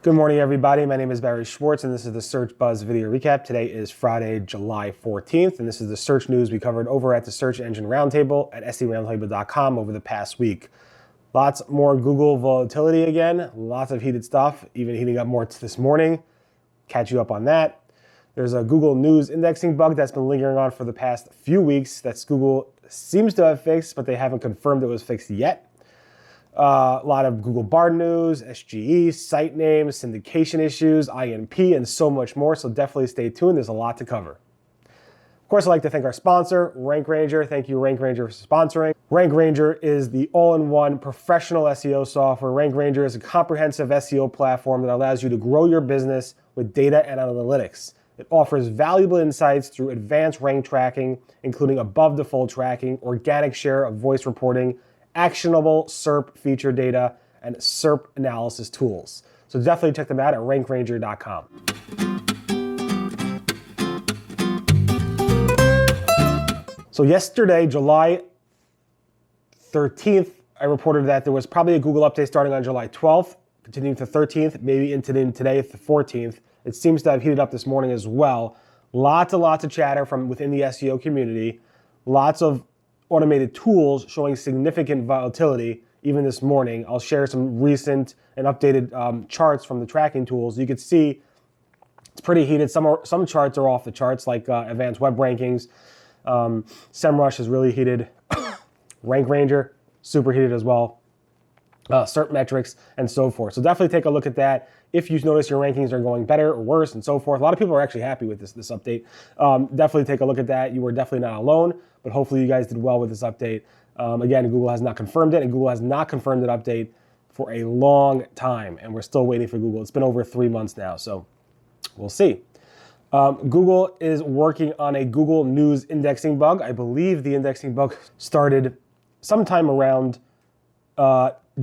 Good morning, everybody. My name is Barry Schwartz, and this is the Search Buzz video recap. Today is Friday, July 14th, and this is the search news we covered over at the Search Engine Roundtable at seroundtable.com over the past week. Lots more Google volatility again, lots of heated stuff, even heating up more this morning. Catch you up on that. There's a Google News indexing bug that's been lingering on for the past few weeks that Google seems to have fixed, but they haven't confirmed it was fixed yet. A lot of Google bar news, SGE, site names, syndication issues, INP, and so much more. So definitely stay tuned. There's a lot to cover. Of course, I'd like to thank our sponsor, Rank Ranger. Thank you, Rank Ranger, for sponsoring. Rank Ranger is the all-in-one professional SEO software. Rank Ranger is a comprehensive SEO platform that allows you to grow your business with data and analytics. It offers valuable insights through advanced rank tracking, including above the fold tracking, organic share of voice reporting, actionable SERP feature data, and SERP analysis tools. So definitely check them out at rankranger.com. So yesterday, July 13th, I reported that there was probably a Google update starting on July 12th, continuing to the 13th, maybe into today, the 14th. It seems to have heated up this morning as well. Lots of chatter from within the SEO community. Lots of automated tools showing significant volatility even this morning. I'll share some recent and updated charts from the tracking tools. You can see it's pretty heated. Some charts are off the charts, like advanced web rankings. SEMrush is really heated. Rank Ranger, super heated as well. SERP metrics and so forth. So definitely take a look at that. If you notice your rankings are going better or worse and so forth, a lot of people are actually happy with this update. Definitely take a look at that. You were definitely not alone, but hopefully you guys did well with this update. Again, Google has not confirmed it, and Google has not confirmed an update for a long time, and we're still waiting for Google. It's been over 3 months now, so we'll see. Google is working on a Google News indexing bug. I believe the indexing bug started sometime around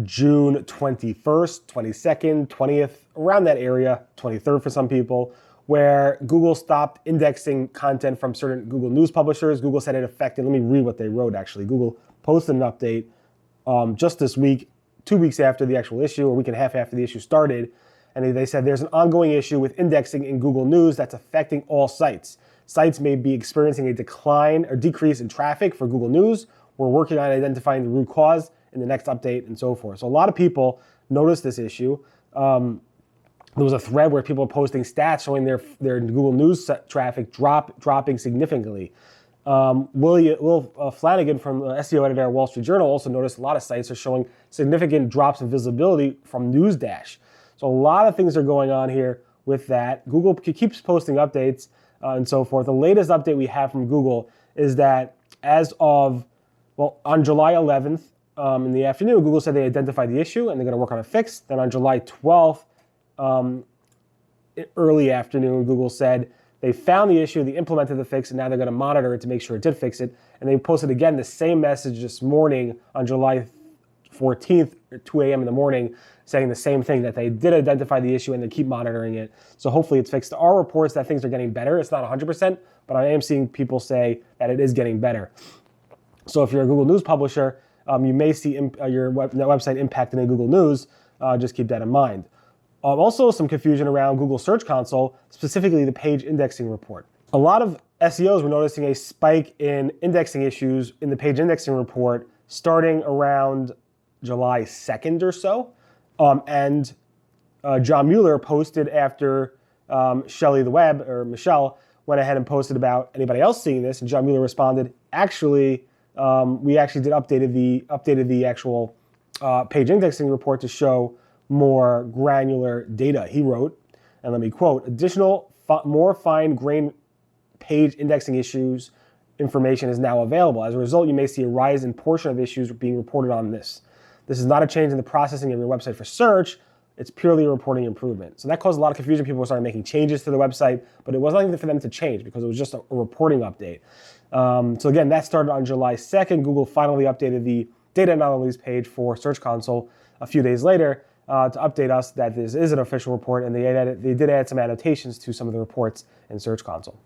June 21st, 22nd, 20th, around that area, 23rd for some people, where Google stopped indexing content from certain Google News publishers. Google said it affected, let me read what they wrote actually. Google posted an update just this week, 2 weeks after the actual issue, or a week and a half after the issue started, and they said there's an ongoing issue with indexing in Google News that's affecting all sites. Sites may be experiencing a decline or decrease in traffic for Google News. We're working on identifying the root cause in the next update and so forth. So a lot of people noticed this issue. There was a thread where people were posting stats showing their Google News traffic dropping significantly. Will Flanagan from the SEO editor at Wall Street Journal also noticed a lot of sites are showing significant drops in visibility from NewsDash. So a lot of things are going on here with that. Google keeps posting updates and so forth. The latest update we have from Google is that as of, on July 11th in the afternoon, Google said they identified the issue and they're going to work on a fix. Then on July 12th, early afternoon, Google said they found the issue, they implemented the fix, and now they're going to monitor it to make sure it did fix it. And they posted again the same message this morning on July 14th at 2 a.m. in the morning, saying the same thing, that they did identify the issue and they keep monitoring it. So hopefully it's fixed. There are reports that things are getting better. It's not 100%, but I am seeing people say that it is getting better. So if you're a Google News publisher, you may see your website impacted in Google News. Just keep that in mind. Also, some confusion around Google Search Console, specifically the page indexing report. A lot of SEOs were noticing a spike in indexing issues in the page indexing report starting around July 2nd or so. And John Mueller posted after Shelley the Web, or Michelle, went ahead and posted about anybody else seeing this, and John Mueller responded, actually, we actually updated the actual page indexing report to show more granular data. He wrote, and let me quote, additional more fine-grained page indexing issues information is now available. As a result, you may see a rise in portion of issues being reported on this. This is not a change in the processing of your website for search. It's purely a reporting improvement. So that caused a lot of confusion. People started making changes to the website, but it wasn't anything for them to change because it was just a reporting update. So again, that started on July 2nd. Google finally updated the data analysis page for Search Console a few days later to update us that this is an official report, and they did add some annotations to some of the reports in Search Console.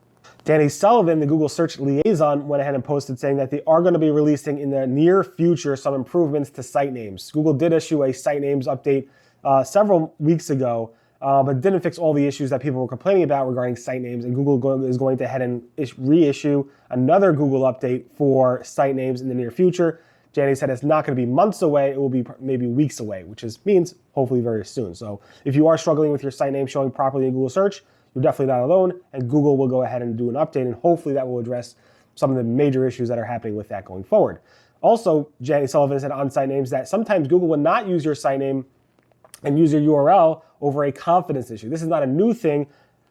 Danny Sullivan, the Google Search Liaison, went ahead and posted saying that they are going to be releasing in the near future some improvements to site names. Google did issue a site names update several weeks ago, but didn't fix all the issues that people were complaining about regarding site names. And Google is going to head and reissue another Google update for site names in the near future. Danny said it's not going to be months away. It will be maybe weeks away, which means hopefully very soon. So if you are struggling with your site name showing properly in Google search, you're definitely not alone, and Google will go ahead and do an update, and hopefully that will address some of the major issues that are happening with that going forward. Also, Danny Sullivan said on site names that sometimes Google will not use your site name and use your URL over a confidence issue. This is not a new thing.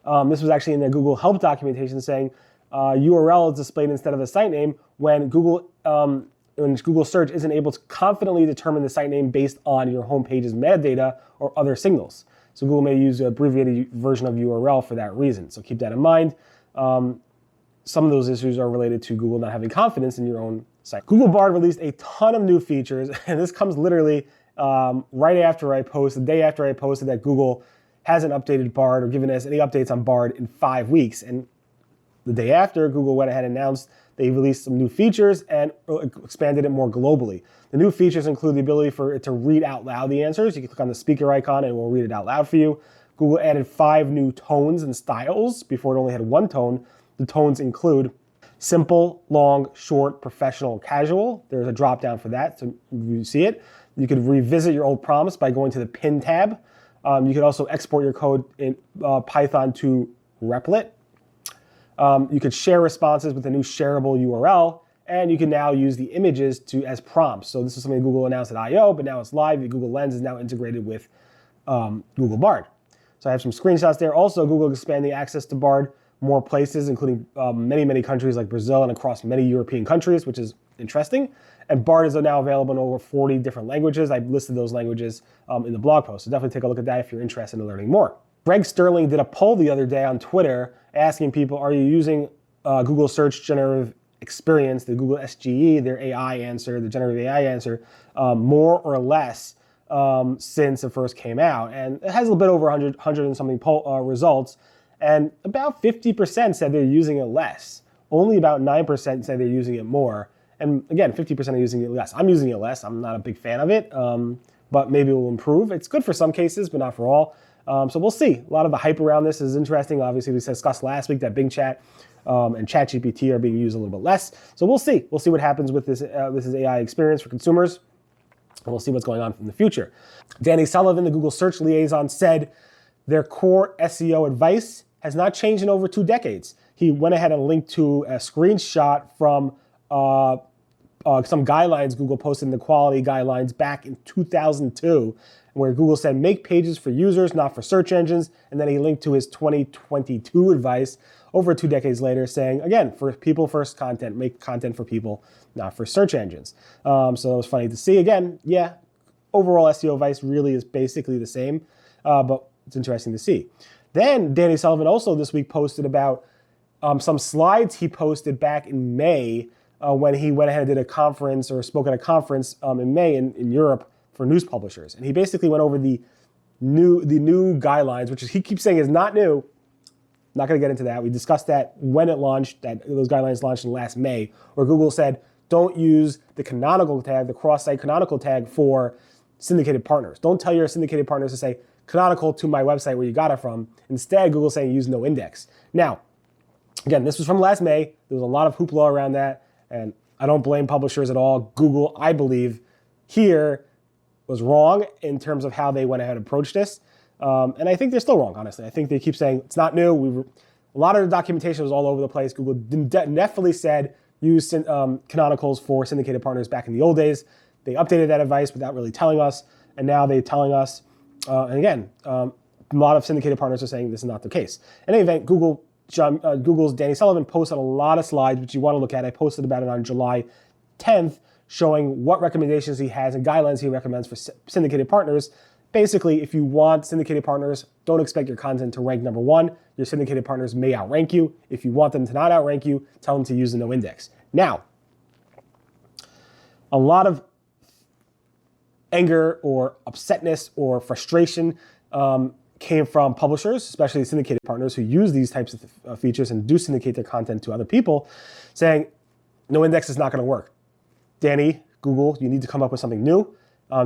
This was actually in the Google help documentation saying URL is displayed instead of a site name when Google search isn't able to confidently determine the site name based on your homepage's metadata or other signals. So Google may use an abbreviated version of URL for that reason. So keep that in mind. Some of those issues are related to Google not having confidence in your own site. Google Bard released a ton of new features, and this comes literally right after I posted, the day after I posted that Google hasn't updated Bard or given us any updates on Bard in 5 weeks. And the day after, Google went ahead and announced they released some new features and expanded it more globally. The new features include the ability for it to read out loud the answers. You can click on the speaker icon and it will read it out loud for you. Google added 5 new tones and styles. Before it only had 1 tone. The tones include simple, long, short, professional, casual. There's a drop down for that, so you see it. You could revisit your old prompts by going to the pin tab. You could also export your code in Python to Replit. You could share responses with a new shareable URL, and you can now use the images as prompts. So this is something Google announced at I/O, but now it's live. The Google Lens is now integrated with Google Bard. So I have some screenshots there. Also, Google expanding access to Bard more places, including many countries like Brazil and across many European countries, which is interesting. And Bard is now available in over 40 different languages. I've listed those languages in the blog post, so definitely take a look at that if you're interested in learning more. Greg Sterling did a poll the other day on Twitter asking people, are you using Google Search Generative Experience, the Google SGE, their AI answer, the generative AI answer, more or less since it first came out? And it has a little bit over 100 and something results, and about 50% said they're using it less. Only about 9% said they're using it more. And again, 50% are using it less. I'm using it less. I'm not a big fan of it, but maybe it will improve. It's good for some cases, but not for all. So we'll see. A lot of the hype around this is interesting. Obviously, we discussed last week that Bing Chat and ChatGPT are being used a little bit less. So we'll see. We'll see what happens with this AI experience for consumers. And we'll see what's going on in the future. Danny Sullivan, the Google Search Liaison, said their core SEO advice has not changed in over 2 decades. He went ahead and linked to a screenshot from some guidelines Google posted in the quality guidelines back in 2002, where Google said, make pages for users, not for search engines. And then he linked to his 2022 advice over 2 decades later saying, again, for people first content, make content for people, not for search engines. So it was funny to see. Again, yeah, overall SEO advice really is basically the same, but it's interesting to see. Then Danny Sullivan also this week posted about some slides he posted back in May when he went ahead and did a conference or spoke at a conference in May in Europe for news publishers. And he basically went over the new guidelines, which he keeps saying is not new. Not going to get into that. We discussed that when it launched, that those guidelines launched in last May, where Google said, don't use the canonical tag, the cross-site canonical tag for syndicated partners. Don't tell your syndicated partners to say canonical to my website where you got it from. Instead, Google's saying use Noindex. Now, again, this was from last May. There was a lot of hoopla around that, and I don't blame publishers at all. Google, I believe, here was wrong in terms of how they went ahead and approached this. And I think they're still wrong, honestly. I think they keep saying it's not new. A lot of the documentation was all over the place. Google definitely said use canonicals for syndicated partners back in the old days. They updated that advice without really telling us, and now they're telling us. And again, a lot of syndicated partners are saying this is not the case. In any event, Google's Danny Sullivan posted a lot of slides, which you want to look at. I posted about it on July 10th, showing what recommendations he has and guidelines he recommends for syndicated partners. Basically, if you want syndicated partners, don't expect your content to rank number 1. Your syndicated partners may outrank you. If you want them to not outrank you, tell them to use the Noindex. Now, a lot of anger or upsetness or frustration came from publishers, especially syndicated partners who use these types of features and do syndicate their content to other people, saying Noindex is not going to work. Danny, Google, you need to come up with something new.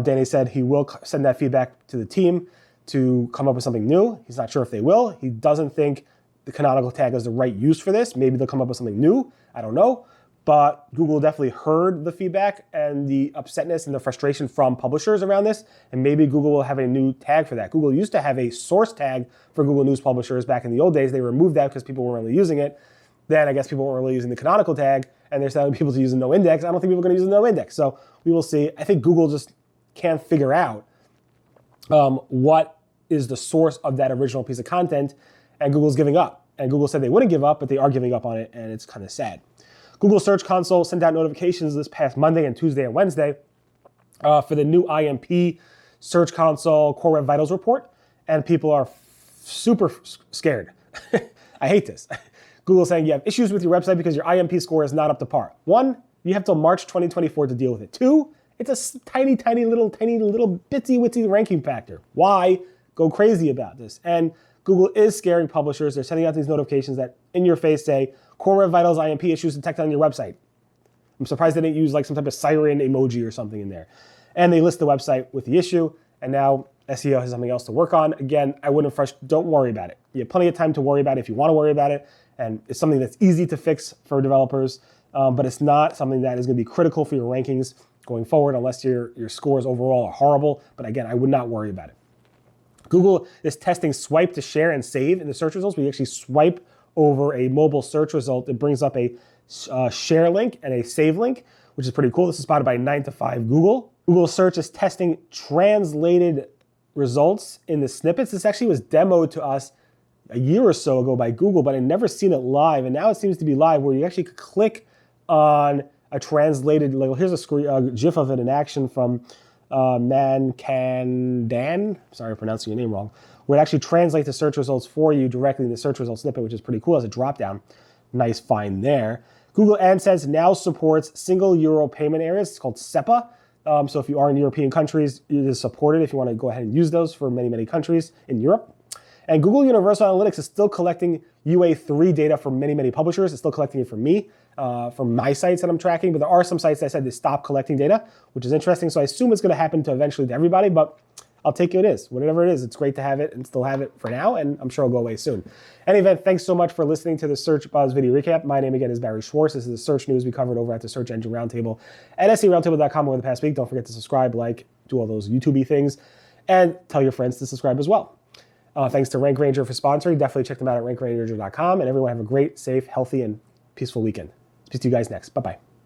Danny said he will send that feedback to the team. to come up with something new. He's not sure if they will. He doesn't think the canonical tag is the right use for this. Maybe they'll come up with something new. I don't know. But Google definitely heard the feedback and the upsetness and the frustration from publishers around this. And maybe Google will have a new tag for that. Google used to have a source tag for Google News publishers back in the old days. They removed that because people weren't really using it. Then I guess people weren't really using the canonical tag, and they're telling people to use the Noindex. I don't think people are going to use the Noindex. So we will see. I think Google just can't figure out what is the source of that original piece of content, and Google's giving up. And Google said they wouldn't give up, but they are giving up on it, and it's kind of sad. Google Search Console sent out notifications this past Monday and Tuesday and Wednesday for the new INP Search Console Core Web Vitals report, and people are super scared. I hate this. Google saying you have issues with your website because your INP score is not up to par. 1, you have till March 2024 to deal with it. 2, it's a tiny little bitsy witsy ranking factor. Why go crazy about this? And Google is scaring publishers. They're sending out these notifications that in your face say, Core Web Vitals INP issues detected on your website. I'm surprised they didn't use like some type of siren emoji or something in there. And they list the website with the issue, and now SEO has something else to work on. Again, I wouldn't don't worry about it. You have plenty of time to worry about it if you want to worry about it, and it's something that's easy to fix for developers, but it's not something that is going to be critical for your rankings going forward unless your scores overall are horrible. But again, I would not worry about it. Google is testing swipe to share and save in the search results. We actually swipe over a mobile search result. It brings up a share link and a save link, which is pretty cool. This is spotted by 9 to 5 Google. Google Search is testing translated results in the snippets. This actually was demoed to us a year or so ago by Google, but I'd never seen it live. And now it seems to be live where you actually could click on a translated, like, here's a GIF of it in action from Man Can Dan, sorry for pronouncing your name wrong, where it actually translates the search results for you directly in the search results snippet, which is pretty cool as a drop down. Nice find there. Google AdSense now supports single euro payment areas. It's called SEPA. So if you are in European countries, it is supported if you want to go ahead and use those for many countries in Europe. And Google Universal Analytics is still collecting UA3 data from many publishers. It's still collecting it from me, from my sites that I'm tracking, but there are some sites that said they stopped collecting data, which is interesting. So I assume it's going to happen to eventually to everybody, but I'll take it as. Whatever it is, it's great to have it and still have it for now, and I'm sure it'll go away soon. In any event, thanks so much for listening to the Search Buzz video recap. My name again is Barry Schwartz. This is the search news we covered over at the Search Engine Roundtable at seroundtable.com over the past week. Don't forget to subscribe, like, do all those YouTube-y things, and tell your friends to subscribe as well. Thanks to Rank Ranger for sponsoring. Definitely check them out at rankranger.com. And everyone have a great, safe, healthy, and peaceful weekend. Speak to you guys next. Bye-bye.